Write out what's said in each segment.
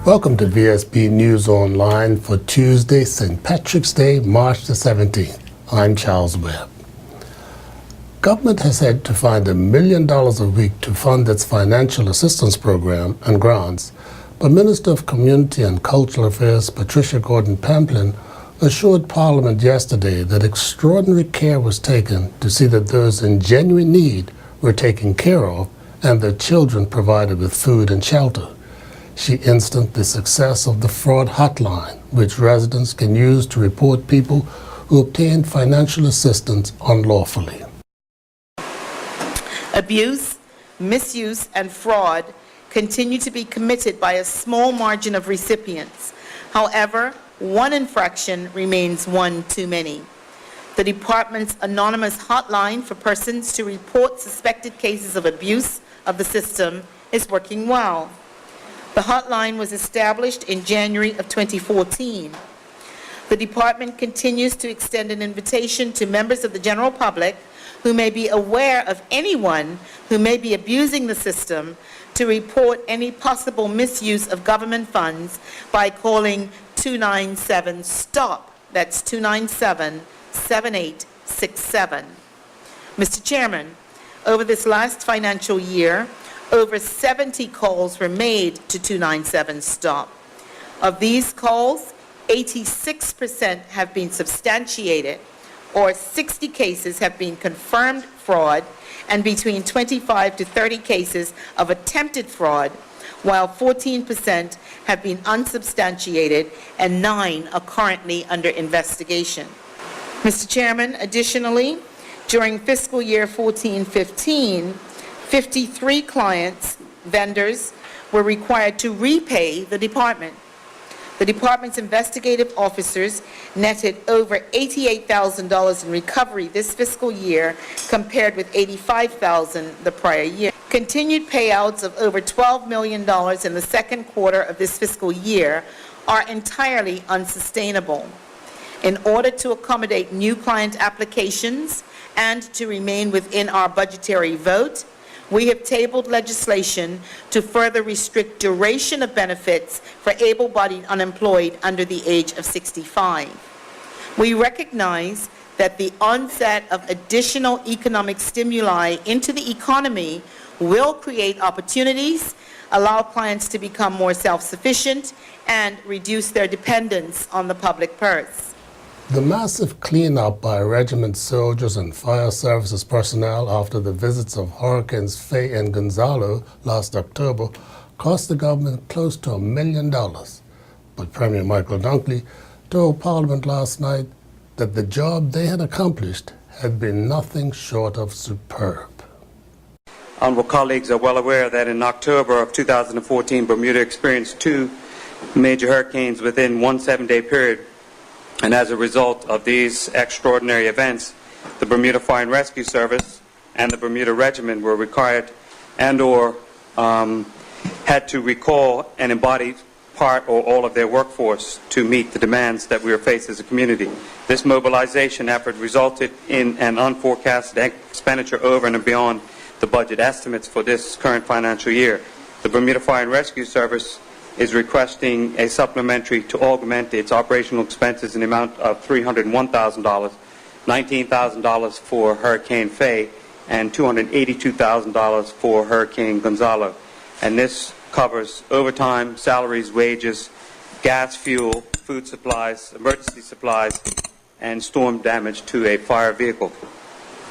Welcome to Vsb News Online for Tuesday, St. Patrick's Day, March the 17th. I'm Charles Webb. Government has had to find $1 million a week to fund its financial assistance program and grants, but Minister of Community and Cultural Affairs Patricia Gordon-Pamplin assured Parliament yesterday that extraordinary care was taken to see that those in genuine need were taken care of and their children provided with food and shelter. She instanced the success of the fraud hotline, which residents can use to report people who obtain financial assistance unlawfully. Abuse, misuse, and fraud continue to be committed by a small margin of recipients. However, one infraction remains one too many. The Department's anonymous hotline for persons to report suspected cases of abuse of the system is working well. The hotline was established in January of 2014. The Department continues to extend an invitation to members of the general public who may be aware of anyone who may be abusing the system to report any possible misuse of government funds by calling 297-STOP. That's 297-7867. Mr. Chairman, over this last financial year, over 70 calls were made to 297-STOP. Of these calls, 86% have been substantiated, or 60 cases have been confirmed fraud, and between 25 to 30 cases of attempted fraud, while 14% have been unsubstantiated and 9 are currently under investigation. Mr. Chairman, additionally, during fiscal year 14-15, 53 clients, vendors, were required to repay the Department. The Department's investigative officers netted over $88,000 in recovery this fiscal year compared with $85,000 the prior year. Continued payouts of over $12 million in the second quarter of this fiscal year are entirely unsustainable. In order to accommodate new client applications and to remain within our budgetary vote, we have tabled legislation to further restrict duration of benefits for able-bodied unemployed under the age of 65. We recognize that the onset of additional economic stimuli into the economy will create opportunities, allow clients to become more self-sufficient, and reduce their dependence on the public purse. The massive cleanup by regiment soldiers and fire services personnel after the visits of Hurricanes Faye and Gonzalo last October cost the government close to $1 million. But Premier Michael Dunkley told Parliament last night that the job they had accomplished had been nothing short of superb. Honourable colleagues are well aware that in October of 2014, Bermuda experienced 2 major hurricanes within one 7-day period. And as a result of these extraordinary events, the Bermuda Fire and Rescue Service and the Bermuda Regiment were required and/or had to recall and embody part or all of their workforce to meet the demands that we were faced as a community. This mobilization effort resulted in an unforecasted expenditure over and beyond the budget estimates for this current financial year. The Bermuda Fire and Rescue Service is requesting a supplementary to augment its operational expenses in the amount of $301,000, $19,000 for Hurricane Faye, and $282,000 for Hurricane Gonzalo. And this covers overtime, salaries, wages, gas, fuel, food supplies, emergency supplies, and storm damage to a fire vehicle.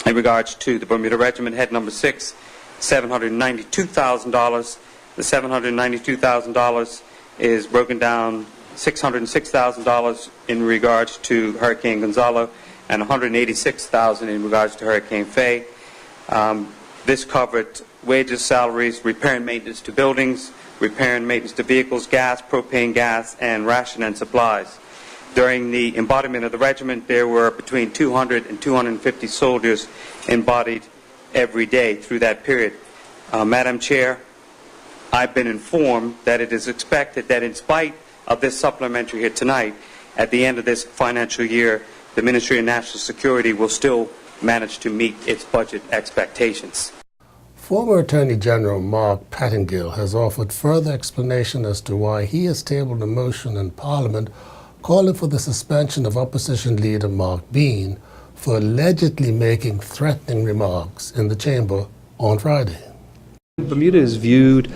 In regards to the Bermuda Regiment, Head Number 6, $792,000. The $792,000 is broken down $606,000 in regards to Hurricane Gonzalo and $186,000 in regards to Hurricane Faye. This covered wages, salaries, repair and maintenance to buildings, repair and maintenance to vehicles, gas, propane gas, and ration and supplies. During the embodiment of the regiment, there were between 200 and 250 soldiers embodied every day through that period. Madam Chair, I've been informed that it is expected that in spite of this supplementary here tonight, at the end of this financial year, the Ministry of National Security will still manage to meet its budget expectations. Former Attorney General Mark Pattingill has offered further explanation as to why he has tabled a motion in Parliament calling for the suspension of opposition leader Mark Bean for allegedly making threatening remarks in the chamber on Friday. Bermuda is viewed,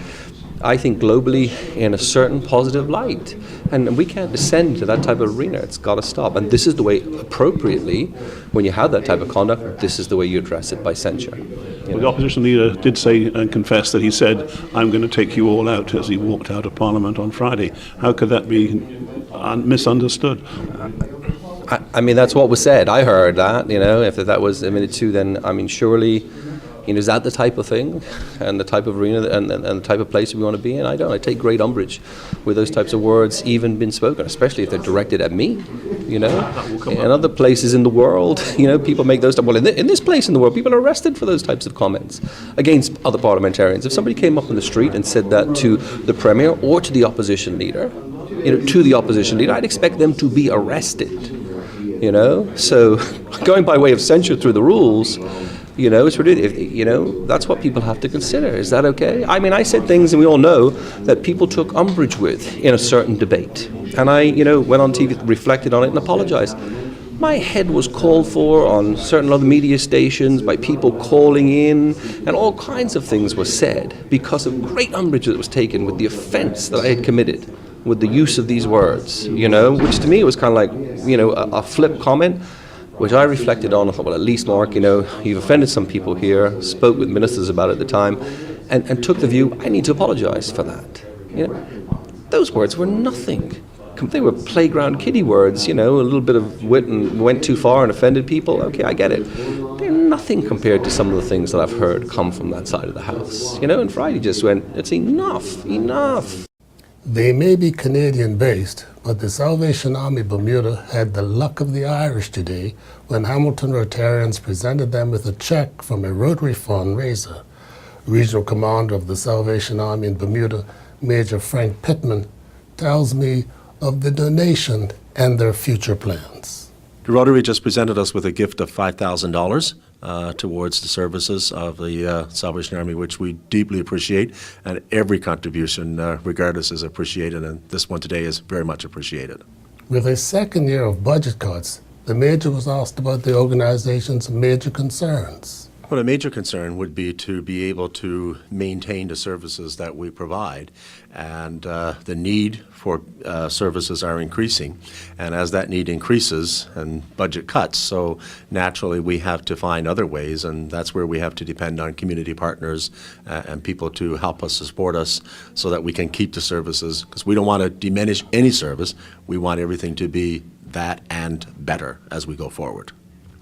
I think, globally in a certain positive light. And we can't descend to that type of arena. It's got to stop. And this is the way, appropriately, when you have that type of conduct, this is the way you address it, by censure. Well, the opposition leader did say and confess that he said, "I'm going to take you all out," as he walked out of Parliament on Friday. How could that be misunderstood? I mean, that's what was said. I heard that, if that was admitted to, then, surely, is that the type of thing and the type of arena and the type of place we want to be in? I take great umbrage with those types of words even been spoken, especially if they're directed at me, In other places in the world, people make those, well, in this place in the world, people are arrested for those types of comments against other parliamentarians. If somebody came up in the street and said that to the Premier or to the opposition leader, I'd expect them to be arrested, So going by way of censure through the rules, it's ridiculous. That's what people have to consider. Is that okay? I mean, I said things, and we all know, that people took umbrage with in a certain debate. And I, went on TV, reflected on it, and apologized. My head was called for on certain other media stations by people calling in, and all kinds of things were said because of great umbrage that was taken with the offense that I had committed with the use of these words, which to me was kind of like, a flip comment, which I reflected on. I thought, well, at least, Mark, you've offended some people here, spoke with ministers about it at the time, and took the view, I need to apologize for that. Those words were nothing. They were playground kiddie words, a little bit of wit and went too far and offended people. Okay, I get it. They're nothing compared to some of the things that I've heard come from that side of the house. And Friday just went, it's enough. They may be Canadian-based, but the Salvation Army Bermuda had the luck of the Irish today when Hamilton Rotarians presented them with a check from a Rotary fundraiser. Regional Commander of the Salvation Army in Bermuda, Major Frank Pittman, tells me of the donation and their future plans. The Rotary just presented us with a gift of $5,000 towards the services of the Salvation Army, which we deeply appreciate, and every contribution, regardless, is appreciated, and this one today is very much appreciated. With a second year of budget cuts, the Major was asked about the organization's major concerns. Well, a major concern would be to be able to maintain the services that we provide, and the need for services are increasing, and as that need increases and budget cuts, so naturally we have to find other ways, and that's where we have to depend on community partners and people to help us, support us, so that we can keep the services, because we don't want to diminish any service. We want everything to be that and better as we go forward.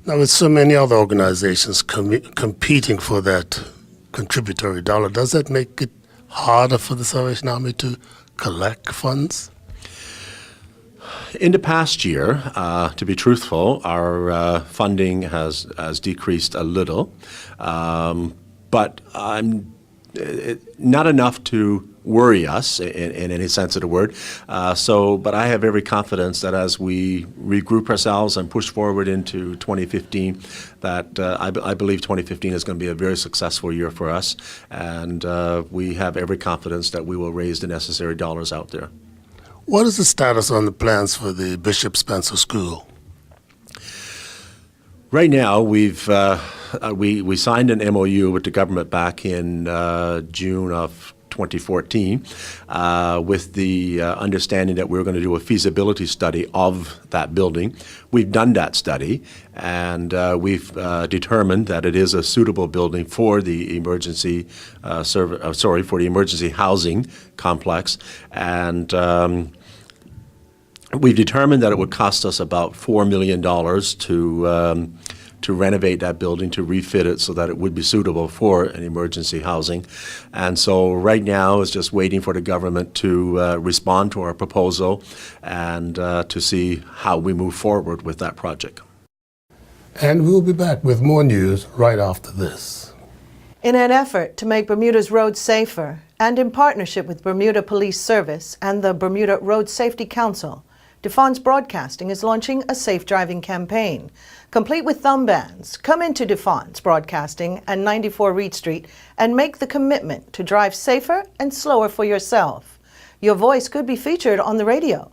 Now, with so many other organizations competing for that contributory dollar, does that make it harder for the Salvation Army to collect funds? In the past year, to be truthful, our funding has decreased a little, but not enough to worry us in any sense of the word. But I have every confidence that as we regroup ourselves and push forward into 2015, that I believe 2015 is going to be a very successful year for us, and we have every confidence that we will raise the necessary dollars out there. What is the status on the plans for the Bishop Spencer School? Right now, we signed an MOU with the government back in June of 2014 with the understanding that we were going to do a feasibility study of that building. We've done that study, and we've determined that it is a suitable building for the emergency for the emergency housing complex, and we've determined that it would cost us about $4 million to renovate that building, to refit it so that it would be suitable for an emergency housing. And so right now it's just waiting for the government to respond to our proposal and to see how we move forward with that project. And we'll be back with more news right after this. In an effort to make Bermuda's roads safer, and in partnership with Bermuda Police Service and the Bermuda Road Safety Council, DeFon's Broadcasting is launching a safe driving campaign. Complete with thumb bands, come into DeFon's Broadcasting and 94 Reed Street and make the commitment to drive safer and slower for yourself. Your voice could be featured on the radio.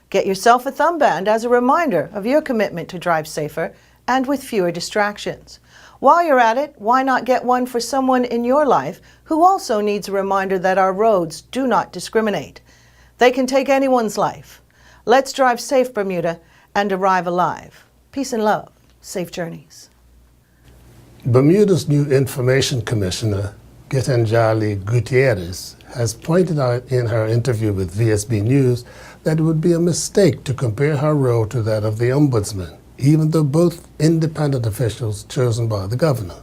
Get yourself a thumb band as a reminder of your commitment to drive safer and with fewer distractions. While you're at it, why not get one for someone in your life who also needs a reminder that our roads do not discriminate. They can take anyone's life. Let's drive safe, Bermuda, and arrive alive. Peace and love. Safe journeys. Bermuda's new Information Commissioner, Gitanjali Gutierrez, has pointed out in her interview with Vsb News that it would be a mistake to compare her role to that of the Ombudsman, even though both independent officials chosen by the governor.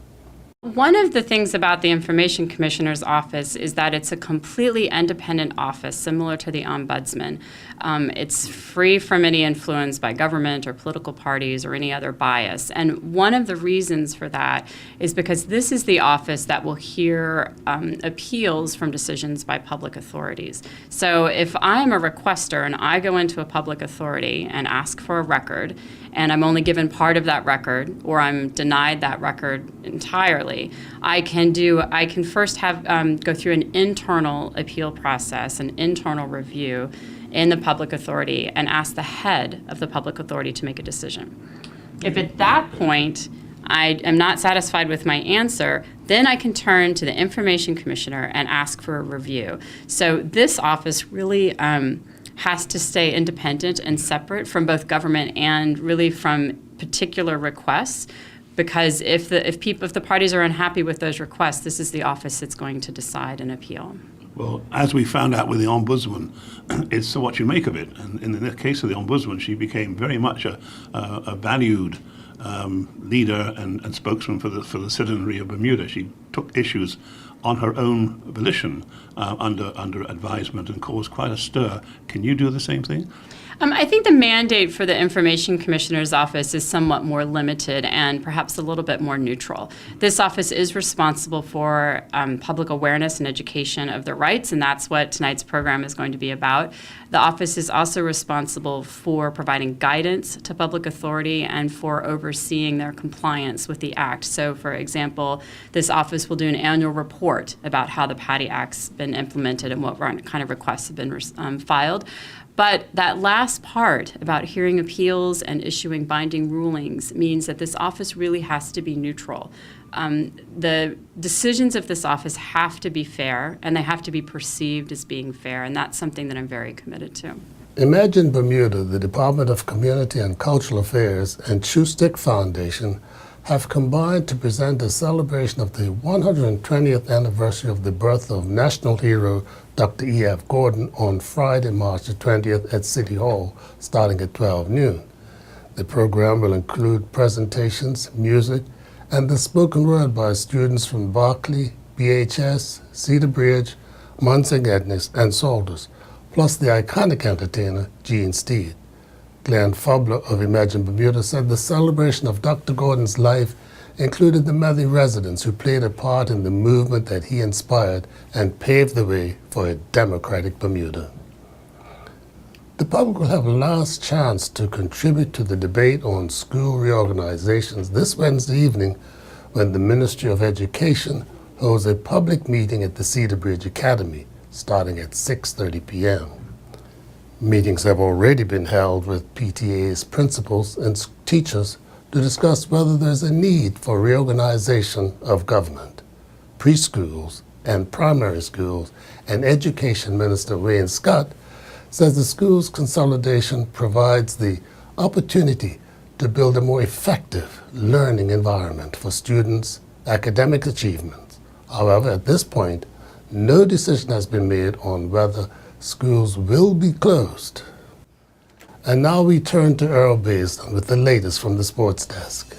One of the things about the Information Commissioner's office is that it's a completely independent office, similar to the Ombudsman. It's free from any influence by government or political parties or any other bias. And one of the reasons for that is because this is the office that will hear appeals from decisions by public authorities. So if I'm a requester and I go into a public authority and ask for a record, and I'm only given part of that record, or I'm denied that record entirely, I can first go through an internal appeal process, an internal review in the public authority, and ask the head of the public authority to make a decision. If at that point I am not satisfied with my answer, then I can turn to the Information Commissioner and ask for a review. So this office really has to stay independent and separate from both government and really from particular requests, because if the parties are unhappy with those requests, this is the office that's going to decide an appeal. Well, as we found out with the Ombudsman, it's what you make of it. And in the case of the Ombudsman, she became very much a valued leader and spokesman for the citizenry of Bermuda. She took issues on her own volition under advisement and caused quite a stir. Can you do the same thing? I think the mandate for the Information Commissioner's office is somewhat more limited and perhaps a little bit more neutral. This office is responsible for public awareness and education of their rights, and that's what tonight's program is going to be about. The office is also responsible for providing guidance to public authority and for overseeing their compliance with the Act. So, for example, this office will do an annual report about how the PATI Act's been implemented and what kind of requests have been filed. But that last part about hearing appeals and issuing binding rulings means that this office really has to be neutral. The decisions of this office have to be fair, and they have to be perceived as being fair, and that's something that I'm very committed to. Imagine Bermuda, the Department of Community and Cultural Affairs, and Shoestick Foundation have combined to present a celebration of the 120th anniversary of the birth of national hero Dr. E.F. Gordon on Friday, March the 20th at City Hall, starting at 12 noon. The program will include presentations, music, and the spoken word by students from Berkeley, BHS, Cedar Bridge, Munsing Ednis, and Salters, plus the iconic entertainer Gene Steed. Glenn Fubler of Imagine Bermuda said the celebration of Dr. Gordon's life included the many residents who played a part in the movement that he inspired and paved the way for a democratic Bermuda. The public will have a last chance to contribute to the debate on school reorganizations this Wednesday evening when the Ministry of Education holds a public meeting at the Cedar Bridge Academy starting at 6:30 p.m. Meetings have already been held with PTA's principals and teachers to discuss whether there's a need for reorganization of government, preschools, and primary schools, and Education Minister Wayne Scott says the schools consolidation provides the opportunity to build a more effective learning environment for students' academic achievements. However, at this point, no decision has been made on whether schools will be closed. And now we turn to Earl Baisden with the latest from the sports desk.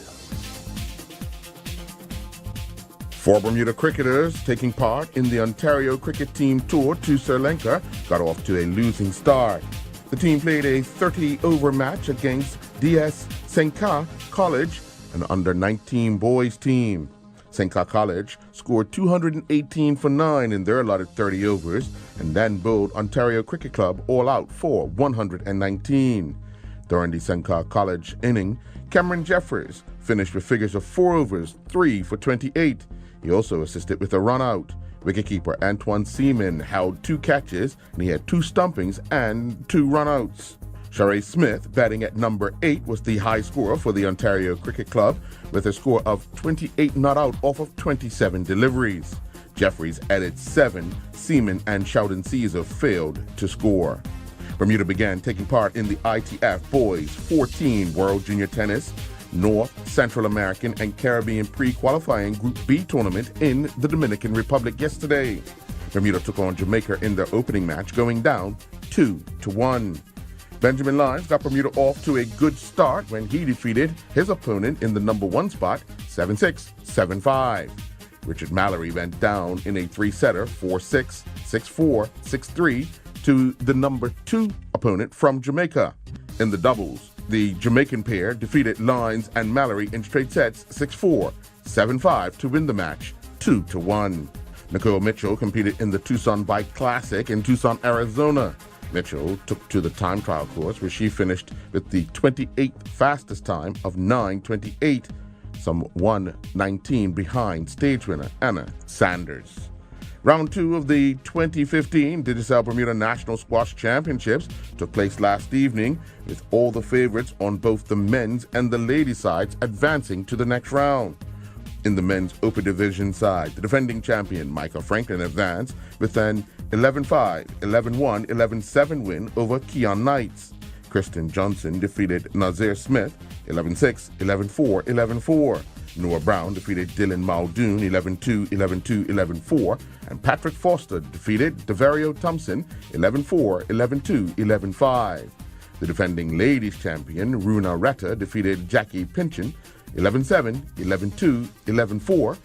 4 Bermuda cricketers taking part in the Ontario cricket team tour to Sri Lanka got off to a losing start. The team played a 30-over match against DS Senka College, an under-19 boys team. Senka College scored 218 for 9 in their allotted 30 overs and then bowled Ontario Cricket Club all out for 119. During the Senka College inning, Cameron Jeffers finished with figures of 4 overs, 3 for 28. He also assisted with a run out. Wicketkeeper Antoine Seaman held 2 catches and he had 2 stumpings and 2 run-outs. Sharray Smith, batting at number 8, was the high scorer for the Ontario Cricket Club with a score of 28 not out off of 27 deliveries. Jeffries added 7, Seaman and Sheldon Caesar failed to score. Bermuda began taking part in the ITF Boys 14 World Junior Tennis North, Central American, and Caribbean pre-qualifying Group B tournament in the Dominican Republic yesterday. Bermuda took on Jamaica in their opening match, going down 2-1. Benjamin Lyons got Bermuda off to a good start when he defeated his opponent in the number 1 spot 7-6, 7-5. Richard Mallory went down in a 3-setter 4-6, 6-4, 6-3 to the number 2 opponent from Jamaica. In the doubles, the Jamaican pair defeated Lyons and Mallory in straight sets 6-4, 7-5 to win the match 2-1. Nicole Mitchell competed in the Tucson Bike Classic in Tucson, Arizona. Mitchell took to the time trial course where she finished with the 28th fastest time of 9:28, some 1:19 behind stage winner Anna Sanders. Round 2 of the 2015 Digicel Bermuda National Squash Championships took place last evening, with all the favorites on both the men's and the ladies' sides advancing to the next round. In the men's open division side, the defending champion Michael Franklin advanced with an 11-5, 11-1, 11-7 win over Keon Knights. Kristen Johnson defeated Nazir Smith 11-6, 11-4, 11-4. Noah Brown defeated Dylan Muldoon 11-2, 11-2, 11-4, and Patrick Foster defeated Devario Thompson 11-4, 11-2, 11-5. The defending ladies champion Runa Retta defeated Jackie Pynchon 11-7, 11-2, 11-4,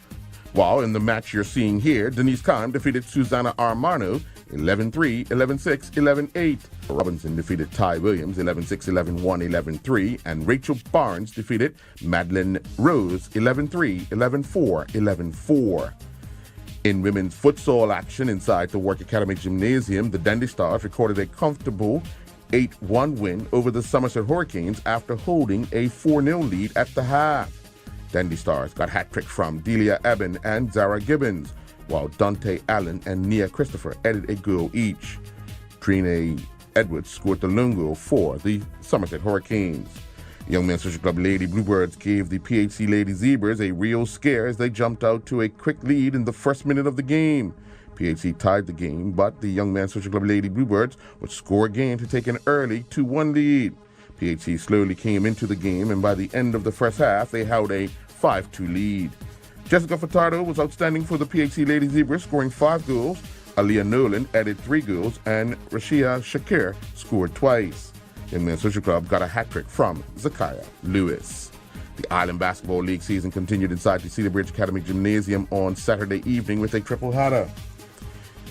while in the match you're seeing here, Denise Kime defeated Susanna Armano 11-3, 11-6, 11-8. Robinson defeated Ty Williams 11-6, 11-1, 11-3, and Rachel Barnes defeated Madeline Rose 11-3, 11-4, 11-4. In women's futsal action inside the Work Academy Gymnasium, the Dandy Stars recorded a comfortable 8-1 win over the Somerset Hurricanes after holding a 4-0 lead at the half. Dandy Stars got hat tricks from Delia Eben and Zara Gibbons, while Dante Allen and Nia Christopher added a goal each. Trina Edwards scored the lone goal for the Somerset Hurricanes. Young Men's Social Club Lady Bluebirds gave the PHC Lady Zebras a real scare as they jumped out to a quick lead in the first minute of the game. PHC tied the game, but the Young Men's Social Club Lady Bluebirds would score again to take an early 2-1 lead. PHC slowly came into the game, and by the end of the first half, they held a 5-2 lead. Jessica Furtado was outstanding for the PHC Lady Zebras, scoring 5 goals. Aaliyah Nolan added 3 goals, and Rashia Shakir scored twice. Young Men's Social Club got a hat-trick from Zakiah Lewis. The Island Basketball League season continued inside the Cedar Bridge Academy Gymnasium on Saturday evening with a triple header.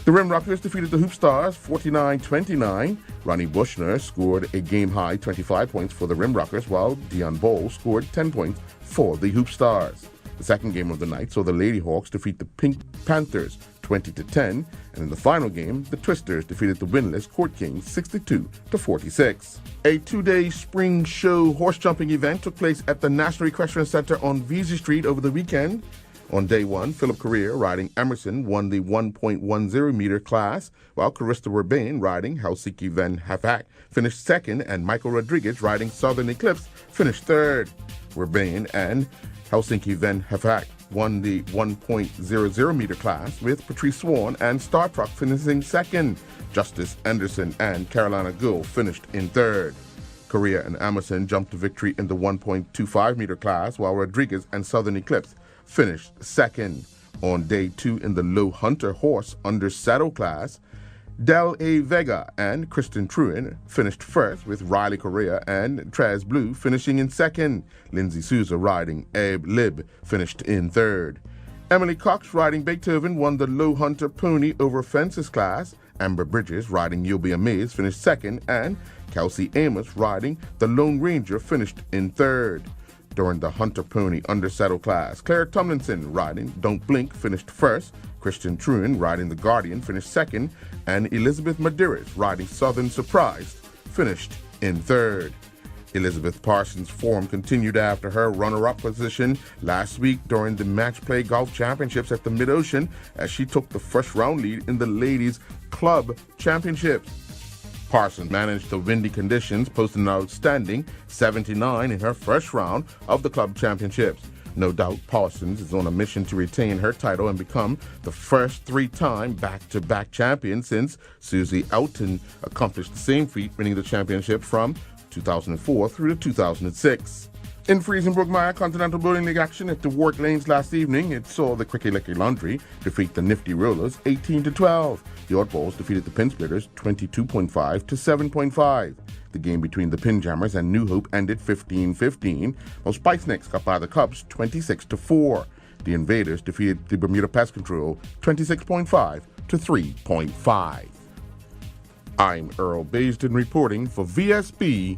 The Rim Rockers defeated the Hoop Stars 49-29. Ronnie Bushner scored a game-high 25 points for the Rim Rockers, while Dion Bowles scored 10 points for the Hoop Stars. The second game of the night saw the Lady Hawks defeat the Pink Panthers 20-10, and in the final game, the Twisters defeated the winless Court Kings 62-46. A 2-day spring show horse jumping event took place at the National Equestrian Center on Vesey Street over the weekend. On day 1, Philip Correa, riding Emerson, won the 1.10 meter class, while Carista Urbane, riding Helsinki Van Hafak, finished second, and Michael Rodriguez, riding Southern Eclipse, finished third. Urbane and Helsinki Van Hafak won the 1.00 meter class, with Patrice Swan and Star Truck finishing second. Justice Anderson and Carolina Gull finished in third. Correa and Emerson jumped to victory in the 1.25 meter class, while Rodriguez and Southern Eclipse finished second. On day 2 in the Low Hunter horse under saddle class, Del A. Vega and Kristen Truin finished first, with Riley Correa and Trez Blue finishing in second. Lindsay Souza riding Abe Lib finished in third. Emily Cox riding Beethoven won the Low Hunter pony over fences class. Amber Bridges riding Yobia Mays finished second, and Kelsey Amos riding the Lone Ranger finished in third. During the Hunter Pony Undersaddle class, Claire Tomlinson riding Don't Blink finished first, Christian Truin riding the Guardian finished second, and Elizabeth Medeiros riding Southern Surprise finished in third. Elizabeth Parsons' form continued after her runner-up position last week during the Match Play Golf Championships at the Mid-Ocean as she took the first-round lead in the Ladies Club Championships. Parsons managed the windy conditions, posting an outstanding 79 in her first round of the Club Championships. No doubt Parsons is on a mission to retain her title and become the first three-time back-to-back champion since Susie Elton accomplished the same feat, winning the championship from 2004 through to 2006. In freezing Brookmire Continental Bowling League action at the Warwick Lanes last evening, it saw the Cricky Licky Laundry defeat the Nifty Rollers 18-12. The Oddballs defeated the Pin Splitters 22.5 to 7.5. The game between the Pin Jammers and New Hope ended 15-15, while Spice Nicks got by the Cubs 26-4. The Invaders defeated the Bermuda Pest Control 26.5 to 3.5. I'm Earl Baisden reporting for VSB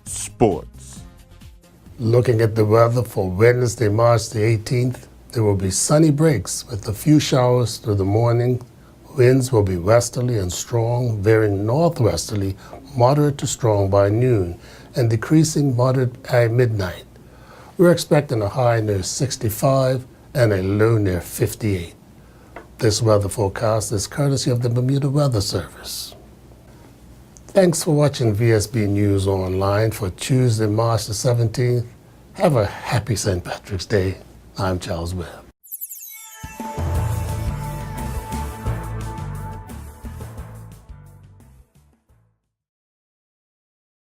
Sports. Looking at the weather for Wednesday, March the 18th, there will be sunny breaks with a few showers through the morning. Winds will be westerly and strong, varying northwesterly, moderate to strong by noon, and decreasing moderate at midnight. We're expecting a high near 65 and a low near 58. This weather forecast is courtesy of the Bermuda Weather Service. Thanks for watching VSB News Online for Tuesday, March the 17th. Have a happy St. Patrick's Day. I'm Charles Webb.